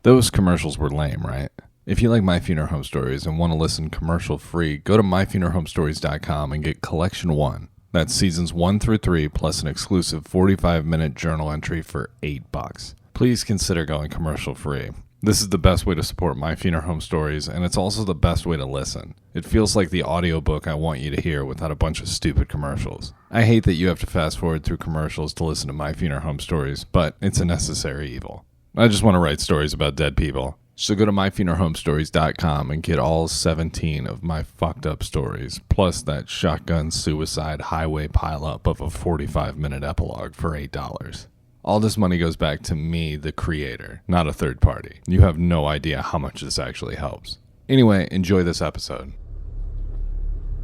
Those commercials were lame, right? If you like My Funeral Home Stories and want to listen commercial-free, go to myfuneralhomestories.com and get Collection 1. That's seasons 1 through 3 plus an exclusive 45-minute journal entry for $8. Please consider going commercial-free. This is the best way to support My Funeral Home Stories, and it's also the best way to listen. It feels like the audiobook I want you to hear without a bunch of stupid commercials. I hate that you have to fast forward through commercials to listen to My Funeral Home Stories, but it's a necessary evil. I just want to write stories about dead people. So go to myfuneralhomestories.com and get all 17 of my fucked up stories, plus that shotgun suicide highway pileup of a 45-minute epilogue for $8. All this money goes back to me, the creator, not a third party. You have no idea how much this actually helps. Anyway, enjoy this episode.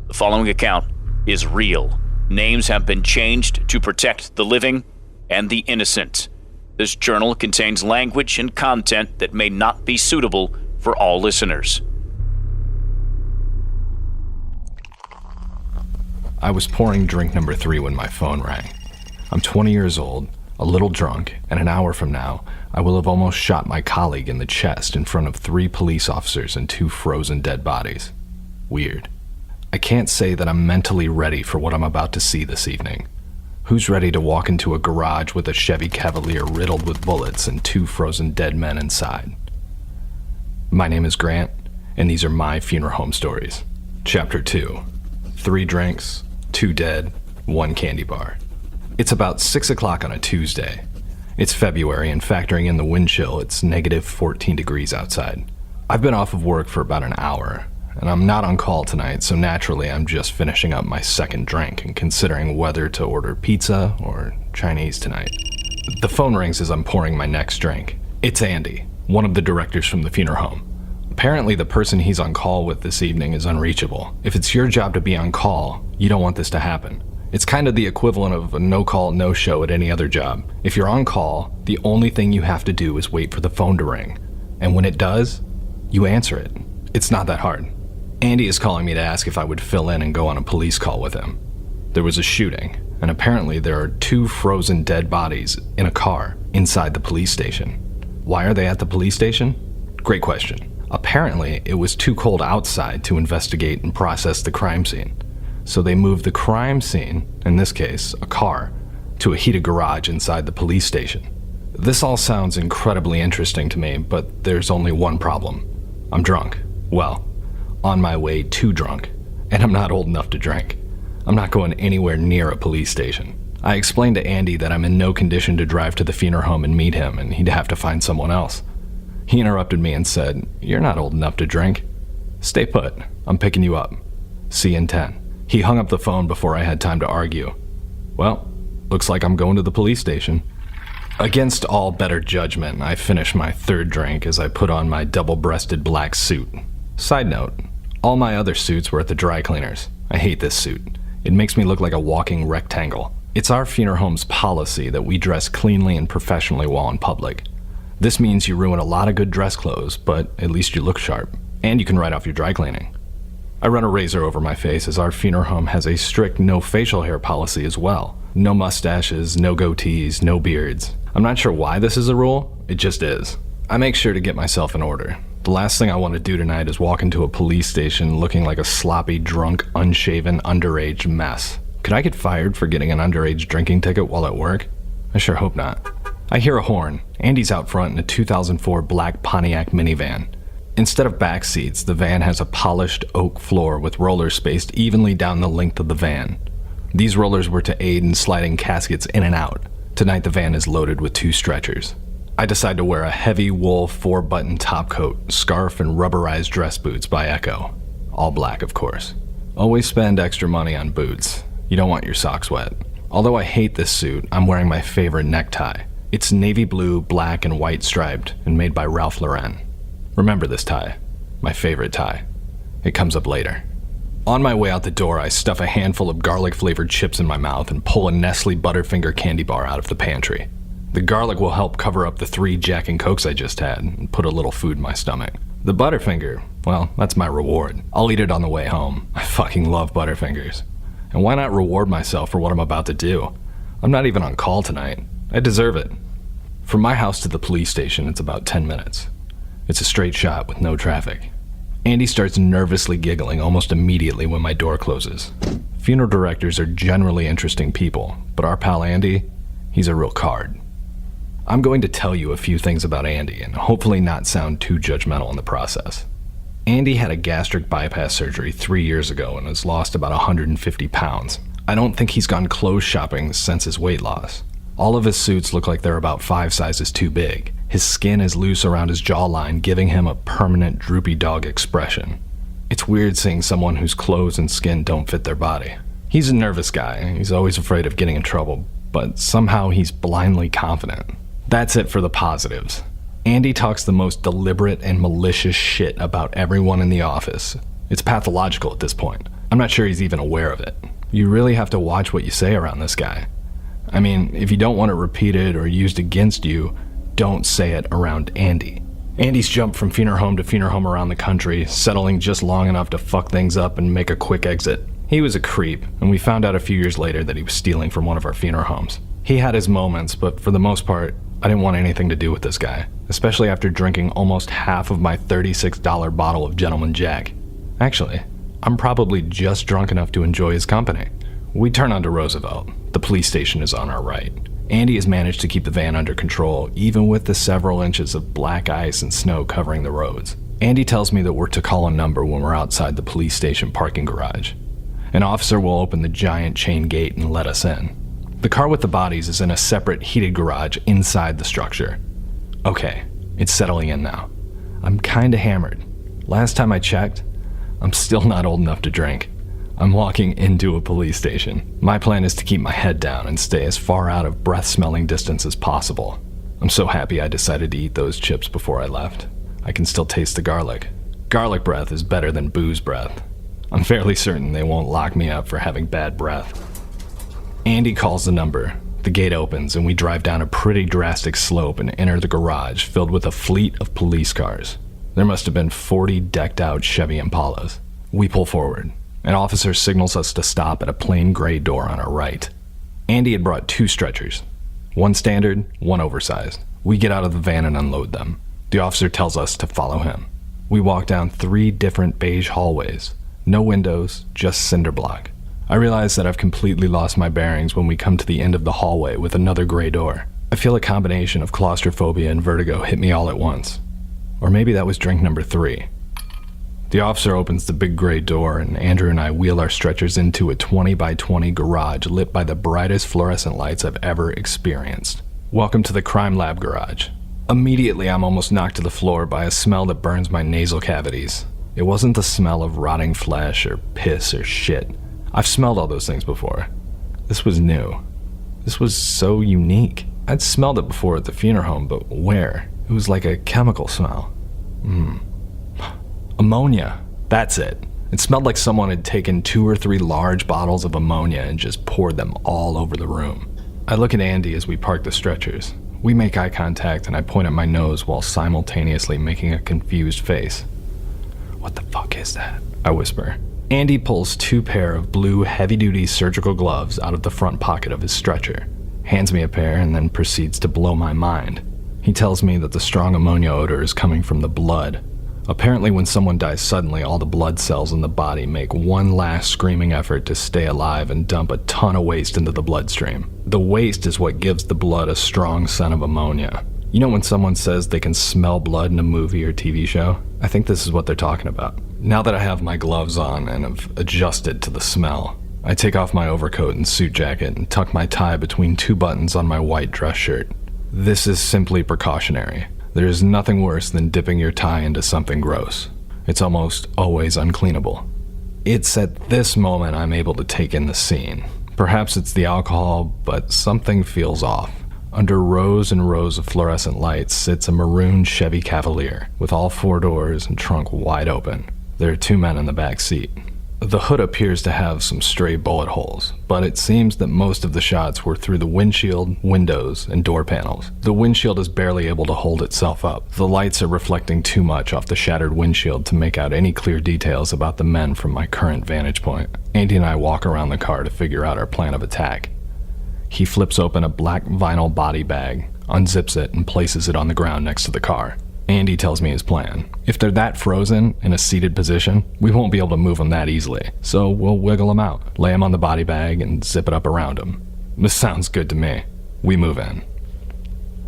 The following account is real. Names have been changed to protect the living and the innocent. This journal contains language and content that may not be suitable for all listeners. I was pouring drink number 3 when my phone rang. I'm 20 years old, a little drunk, and an hour from now, I will have almost shot my colleague in the chest in front of 3 police officers and 2 frozen dead bodies. Weird. I can't say that I'm mentally ready for what I'm about to see this evening. Who's ready to walk into a garage with a Chevy Cavalier riddled with bullets and 2 frozen dead men inside? My name is Grant, and these are my funeral home stories. Chapter 2. 3 drinks, 2 dead, 1 candy bar. It's about 6 o'clock on a Tuesday. It's February, and factoring in the wind chill, it's negative 14 degrees outside. I've been off of work for about an hour, and I'm not on call tonight, so naturally I'm just finishing up my second drink and considering whether to order pizza or Chinese tonight. The phone rings as I'm pouring my next drink. It's Andy, one of the directors from the funeral home. Apparently the person he's on call with this evening is unreachable. If it's your job to be on call, you don't want this to happen. It's kind of the equivalent of a no-call, no-show at any other job. If you're on call, the only thing you have to do is wait for the phone to ring. And when it does, you answer it. It's not that hard. Andy is calling me to ask if I would fill in and go on a police call with him. There was a shooting, and apparently there are 2 frozen dead bodies in a car inside the police station. Why are they at the police station? Great question. Apparently, it was too cold outside to investigate and process the crime scene. So they moved the crime scene, in this case, a car, to a heated garage inside the police station. This all sounds incredibly interesting to me, but there's only one problem. I'm drunk. Well, on my way too drunk, and I'm not old enough to drink. I'm not going anywhere near a police station. I explained to Andy that I'm in no condition to drive to the funeral home and meet him, and he'd have to find someone else. He interrupted me and said, "You're not old enough to drink. Stay put. I'm picking you up. See you in 10. He hung up the phone before I had time to argue. Well, looks like I'm going to the police station. Against all better judgment, I finished my 3rd drink as I put on my double-breasted black suit. Side note, all my other suits were at the dry cleaners. I hate this suit. It makes me look like a walking rectangle. It's our funeral home's policy that we dress cleanly and professionally while in public. This means you ruin a lot of good dress clothes, but at least you look sharp. And you can write off your dry cleaning. I run a razor over my face as our funeral home has a strict no facial hair policy as well. No mustaches, no goatees, no beards. I'm not sure why this is a rule, it just is. I make sure to get myself in order. The last thing I want to do tonight is walk into a police station looking like a sloppy, drunk, unshaven, underage mess. Could I get fired for getting an underage drinking ticket while at work? I sure hope not. I hear a horn. Andy's out front in a 2004 black Pontiac minivan. Instead of back seats, the van has a polished oak floor with rollers spaced evenly down the length of the van. These rollers were to aid in sliding caskets in and out. Tonight the van is loaded with 2 stretchers. I decide to wear a heavy wool 4-button top coat, scarf, and rubberized dress boots by Echo. All black, of course. Always spend extra money on boots. You don't want your socks wet. Although I hate this suit, I'm wearing my favorite necktie. It's navy blue, black, and white striped, and made by Ralph Lauren. Remember this tie. My favorite tie. It comes up later. On my way out the door, I stuff a handful of garlic-flavored chips in my mouth and pull a Nestle Butterfinger candy bar out of the pantry. The garlic will help cover up the 3 Jack and Cokes I just had and put a little food in my stomach. The Butterfinger, well, that's my reward. I'll eat it on the way home. I fucking love Butterfingers. And why not reward myself for what I'm about to do? I'm not even on call tonight. I deserve it. From my house to the police station, it's about 10 minutes. It's a straight shot with no traffic. Andy starts nervously giggling almost immediately when my door closes. Funeral directors are generally interesting people, but our pal Andy, he's a real card. I'm going to tell you a few things about Andy and hopefully not sound too judgmental in the process. Andy had a gastric bypass surgery 3 years ago and has lost about 150 pounds. I don't think he's gone clothes shopping since his weight loss. All of his suits look like they're about 5 sizes too big. His skin is loose around his jawline, giving him a permanent droopy dog expression. It's weird seeing someone whose clothes and skin don't fit their body. He's a nervous guy. He's always afraid of getting in trouble, but somehow he's blindly confident. That's it for the positives. Andy talks the most deliberate and malicious shit about everyone in the office. It's pathological at this point. I'm not sure he's even aware of it. You really have to watch what you say around this guy. I mean, if you don't want it repeated or used against you, don't say it around Andy. Andy's jumped from funeral home to funeral home around the country, settling just long enough to fuck things up and make a quick exit. He was a creep, and we found out a few years later that he was stealing from one of our funeral homes. He had his moments, but for the most part, I didn't want anything to do with this guy, especially after drinking almost half of my $36 bottle of Gentleman Jack. Actually, I'm probably just drunk enough to enjoy his company. We turn onto Roosevelt. The police station is on our right. Andy has managed to keep the van under control, even with the several inches of black ice and snow covering the roads. Andy tells me that we're to call a number when we're outside the police station parking garage. An officer will open the giant chain gate and let us in. The car with the bodies is in a separate heated garage inside the structure. Okay, it's settling in now. I'm kinda hammered. Last time I checked, I'm still not old enough to drink. I'm walking into a police station. My plan is to keep my head down and stay as far out of breath-smelling distance as possible. I'm so happy I decided to eat those chips before I left. I can still taste the garlic. Garlic breath is better than booze breath. I'm fairly certain they won't lock me up for having bad breath. Andy calls the number. The gate opens and we drive down a pretty drastic slope and enter the garage filled with a fleet of police cars. There must have been 40 decked-out Chevy Impalas. We pull forward. An officer signals us to stop at a plain gray door on our right. Andy had brought 2 stretchers. One standard, one oversized. We get out of the van and unload them. The officer tells us to follow him. We walk down 3 different beige hallways. No windows, just cinder block. I realize that I've completely lost my bearings when we come to the end of the hallway with another gray door. I feel a combination of claustrophobia and vertigo hit me all at once. Or maybe that was drink number 3. The officer opens the big gray door and Andrew and I wheel our stretchers into a 20 by 20 garage lit by the brightest fluorescent lights I've ever experienced. Welcome to the crime lab garage. Immediately I'm almost knocked to the floor by a smell that burns my nasal cavities. It wasn't the smell of rotting flesh or piss or shit. I've smelled all those things before. This was new. This was so unique. I'd smelled it before at the funeral home, but where? It was like a chemical smell. Ammonia. That's it. It smelled like someone had taken 2 or 3 large bottles of ammonia and just poured them all over the room. I look at Andy as we park the stretchers. We make eye contact and I point at my nose while simultaneously making a confused face. "What the fuck is that?" I whisper. Andy pulls 2 pair of blue heavy-duty surgical gloves out of the front pocket of his stretcher, hands me a pair, and then proceeds to blow my mind. He tells me that the strong ammonia odor is coming from the blood. Apparently when someone dies suddenly, all the blood cells in the body make one last screaming effort to stay alive and dump a ton of waste into the bloodstream. The waste is what gives the blood a strong scent of ammonia. You know when someone says they can smell blood in a movie or TV show? I think this is what they're talking about. Now that I have my gloves on and have adjusted to the smell, I take off my overcoat and suit jacket and tuck my tie between 2 buttons on my white dress shirt. This is simply precautionary. There is nothing worse than dipping your tie into something gross. It's almost always uncleanable. It's at this moment I'm able to take in the scene. Perhaps it's the alcohol, but something feels off. Under rows and rows of fluorescent lights sits a maroon Chevy Cavalier with all 4 doors and trunk wide open. There are 2 men in the back seat. The hood appears to have some stray bullet holes, but it seems that most of the shots were through the windshield, windows, and door panels. The windshield is barely able to hold itself up. The lights are reflecting too much off the shattered windshield to make out any clear details about the men from my current vantage point. Andy and I walk around the car to figure out our plan of attack. He flips open a black vinyl body bag, unzips it, and places it on the ground next to the car. Andy tells me his plan. If they're that frozen in a seated position, we won't be able to move them that easily. So we'll wiggle them out, lay them on the body bag, and zip it up around them. This sounds good to me. We move in.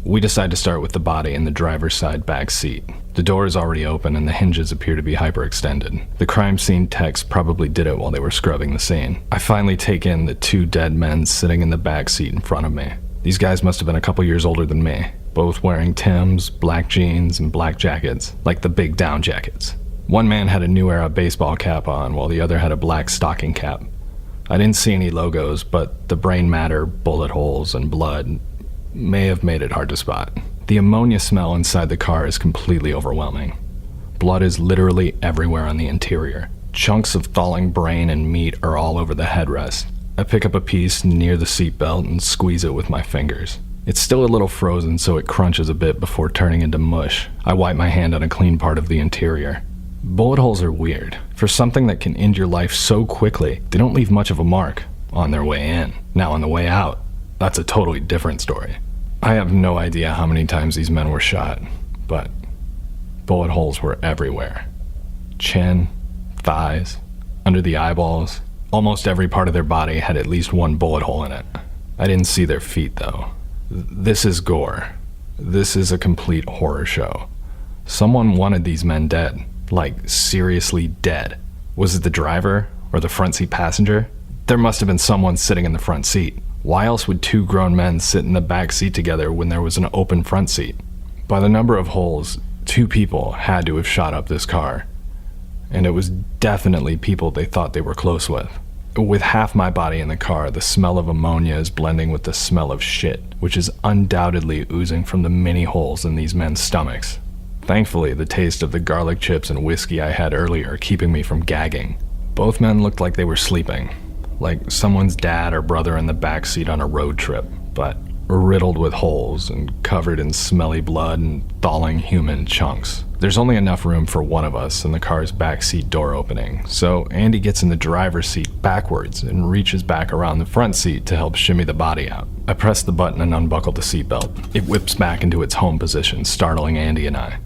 We decide to start with the body in the driver's side back seat. The door is already open and the hinges appear to be hyperextended. The crime scene techs probably did it while they were scrubbing the scene. I finally take in the 2 dead men sitting in the back seat in front of me. These guys must have been a couple years older than me, both wearing Timbs, black jeans, and black jackets, like the big down jackets. One man had a New Era baseball cap on, while the other had a black stocking cap. I didn't see any logos, but the brain matter, bullet holes, and blood may have made it hard to spot. The ammonia smell inside the car is completely overwhelming. Blood is literally everywhere on the interior. Chunks of thawing brain and meat are all over the headrest. I pick up a piece near the seatbelt and squeeze it with my fingers. It's still a little frozen, so it crunches a bit before turning into mush. I wipe my hand on a clean part of the interior. Bullet holes are weird. For something that can end your life so quickly, they don't leave much of a mark on their way in. Now on the way out, that's a totally different story. I have no idea how many times these men were shot, but bullet holes were everywhere. Chin, thighs, under the eyeballs. Almost every part of their body had at least one bullet hole in it. I didn't see their feet, though. This is gore. This is a complete horror show. Someone wanted these men dead. Like, seriously dead. Was it the driver or the front seat passenger? There must have been someone sitting in the front seat. Why else would 2 grown men sit in the back seat together when there was an open front seat? By the number of holes, 2 people had to have shot up this car. And it was definitely people they thought they were close with. With half my body in the car, the smell of ammonia is blending with the smell of shit, which is undoubtedly oozing from the many holes in these men's stomachs. Thankfully, the taste of the garlic chips and whiskey I had earlier are keeping me from gagging. Both men looked like they were sleeping, like someone's dad or brother in the backseat on a road trip, but riddled with holes and covered in smelly blood and thawing human chunks. There's only enough room for one of us in the car's backseat door opening, so Andy gets in the driver's seat backwards and reaches back around the front seat to help shimmy the body out. I press the button and unbuckle the seatbelt. It whips back into its home position, startling Andy and I.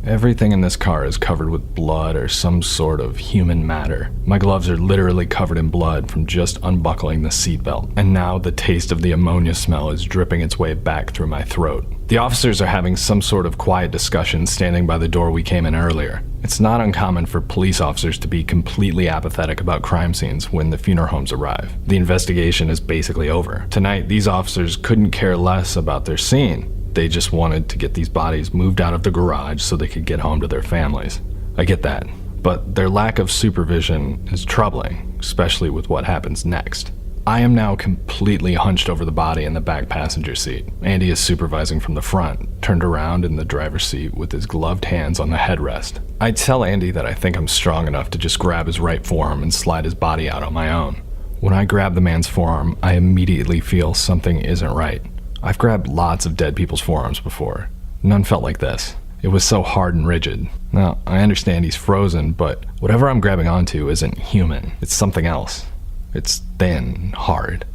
Everything in this car is covered with blood or some sort of human matter. My gloves are literally covered in blood from just unbuckling the seatbelt, and now the taste of the ammonia smell is dripping its way back through my throat. The officers are having some sort of quiet discussion standing by the door we came in earlier. It's not uncommon for police officers to be completely apathetic about crime scenes when the funeral homes arrive. The investigation is basically over. Tonight, these officers couldn't care less about their scene. They just wanted to get these bodies moved out of the garage so they could get home to their families. I get that, but their lack of supervision is troubling, especially with what happens next. I am now completely hunched over the body in the back passenger seat. Andy is supervising from the front, turned around in the driver's seat with his gloved hands on the headrest. I tell Andy that I think I'm strong enough to just grab his right forearm and slide his body out on my own. When I grab the man's forearm, I immediately feel something isn't right. I've grabbed lots of dead people's forearms before. None felt like this. It was so hard and rigid. Now, I understand he's frozen, but whatever I'm grabbing onto isn't human. It's something else. It's thin, hard,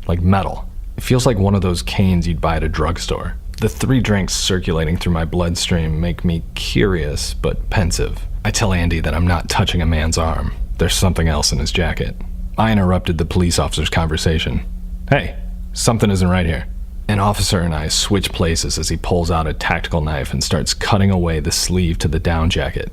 like metal. It feels like one of those canes you'd buy at a drugstore. The 3 drinks circulating through my bloodstream make me curious, but pensive. I tell Andy that I'm not touching a man's arm. There's something else in his jacket. I interrupted the police officer's conversation. Hey, something isn't right here. An officer and I switch places as he pulls out a tactical knife and starts cutting away the sleeve to the down jacket.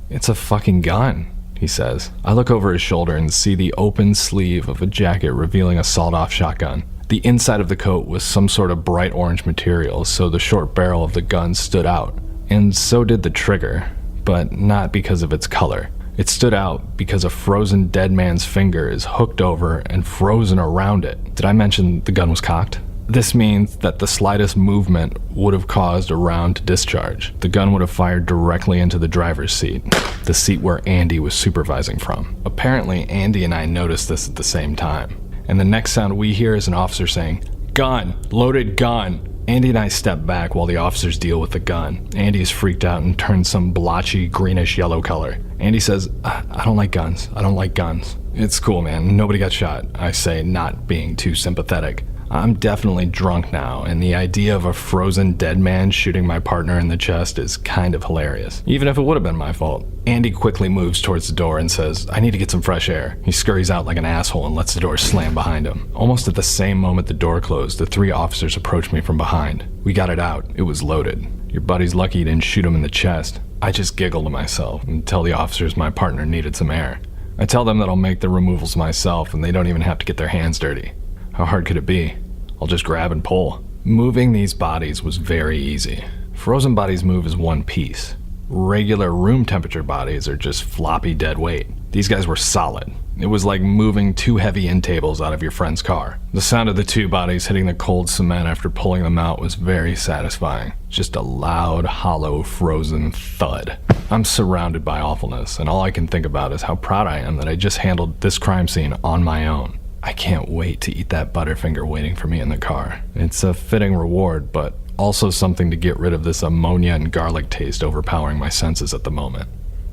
It's a fucking gun, he says. I look over his shoulder and see the open sleeve of a jacket revealing a sawed-off shotgun. The inside of the coat was some sort of bright orange material, so the short barrel of the gun stood out. And so did the trigger, but not because of its color. It stood out because a frozen dead man's finger is hooked over and frozen around it. Did I mention the gun was cocked? This means that the slightest movement would have caused a round to discharge. The gun would have fired directly into the driver's seat, the seat where Andy was supervising from. Apparently, Andy and I noticed this at the same time, and the next sound we hear is an officer saying, "Gun! Loaded gun!" Andy and I step back while the officers deal with the gun. Andy is freaked out and turns some blotchy, greenish-yellow color. Andy says, I don't like guns. I don't like guns. It's cool, man. Nobody got shot, I say, not being too sympathetic. I'm definitely drunk now, and the idea of a frozen dead man shooting my partner in the chest is kind of hilarious, even if it would have been my fault. Andy quickly moves towards the door and says, "I need to get some fresh air." He scurries out like an asshole and lets the door slam behind him. Almost at the same moment the door closed, the 3 officers approached me from behind. We got it out. It was loaded. "Your buddy's lucky you didn't shoot him in the chest." I just giggle to myself and tell the officers my partner needed some air. I tell them that I'll make the removals myself and they don't even have to get their hands dirty. How hard could it be? I'll just grab and pull. Moving these bodies was very easy. Frozen bodies move as one piece. Regular room temperature bodies are just floppy dead weight. These guys were solid. It was like moving 2 heavy end tables out of your friend's car. The sound of the 2 bodies hitting the cold cement after pulling them out was very satisfying. Just a loud, hollow, frozen thud. I'm surrounded by awfulness, and all I can think about is how proud I am that I just handled this crime scene on my own. I can't wait to eat that Butterfinger waiting for me in the car. It's a fitting reward, but also something to get rid of this ammonia and garlic taste overpowering my senses at the moment.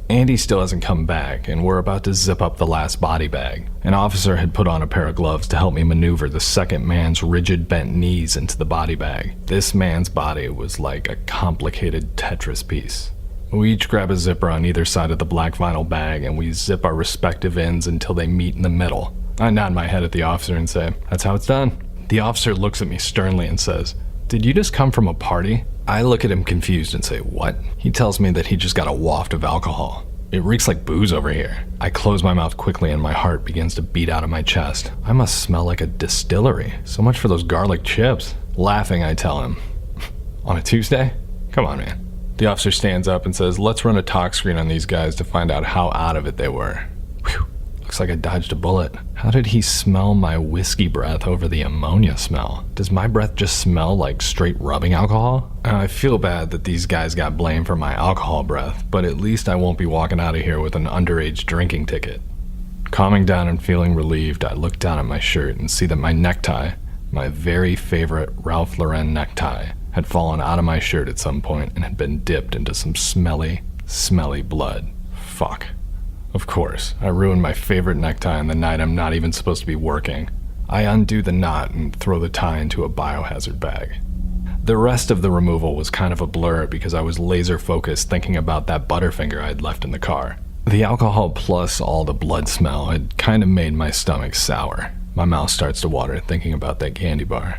Andy still hasn't come back, and we're about to zip up the last body bag. An officer had put on a pair of gloves to help me maneuver the second man's rigid bent knees into the body bag. This man's body was like a complicated Tetris piece. We each grab a zipper on either side of the black vinyl bag, and we zip our respective ends until they meet in the middle. I nod my head at the officer and say, "That's how it's done." The officer looks at me sternly and says, "Did you just come from a party?" I look at him confused and say, "What?" He tells me that he just got a waft of alcohol. "It reeks like booze over here." I close my mouth quickly and my heart begins to beat out of my chest. I must smell like a distillery. So much for those garlic chips. Laughing, I tell him, "On a Tuesday? Come on, man." The officer stands up and says, "Let's run a talk screen on these guys to find out how out of it they were." Whew. Looks like I dodged a bullet. How did he smell my whiskey breath over the ammonia smell? Does my breath just smell like straight rubbing alcohol? I feel bad that these guys got blamed for my alcohol breath, but at least I won't be walking out of here with an underage drinking ticket. Calming down and feeling relieved, I look down at my shirt and see that my necktie, my very favorite Ralph Lauren necktie, had fallen out of my shirt at some point and had been dipped into some smelly, smelly blood. Fuck. Of course, I ruined my favorite necktie on the night I'm not even supposed to be working. I undo the knot and throw the tie into a biohazard bag. The rest of the removal was kind of a blur because I was laser focused thinking about that Butterfinger I'd left in the car. The alcohol plus all the blood smell had kind of made my stomach sour. My mouth starts to water thinking about that candy bar.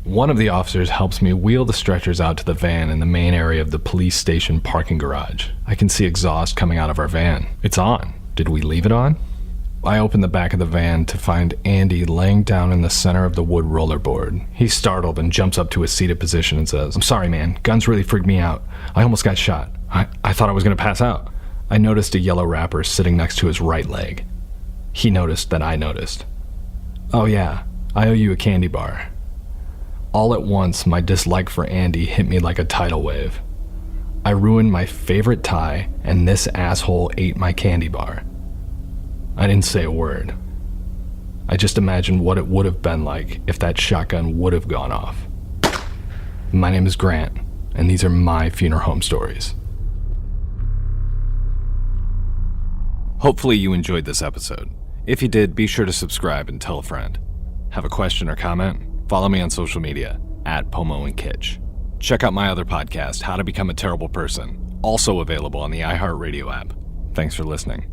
One of the officers helps me wheel the stretchers out to the van in the main area of the police station parking garage. I can see exhaust coming out of our van. It's on. Did we leave it on? I open the back of the van to find Andy laying down in the center of the wood rollerboard. He's startled and jumps up to a seated position and says, "I'm sorry, man. Guns really freaked me out. I almost got shot. I thought I was going to pass out." I noticed a yellow wrapper sitting next to his right leg. He noticed that I noticed. "Oh yeah, I owe you a candy bar." All at once, my dislike for Andy hit me like a tidal wave. I ruined my favorite tie, and this asshole ate my candy bar. I didn't say a word. I just imagined what it would have been like if that shotgun would have gone off. My name is Grant, and these are my funeral home stories. Hopefully you enjoyed this episode. If you did, be sure to subscribe and tell a friend. Have a question or comment? Follow me on social media, @Pomo and Kitch. Check out my other podcast, How to Become a Terrible Person, also available on the iHeartRadio app. Thanks for listening.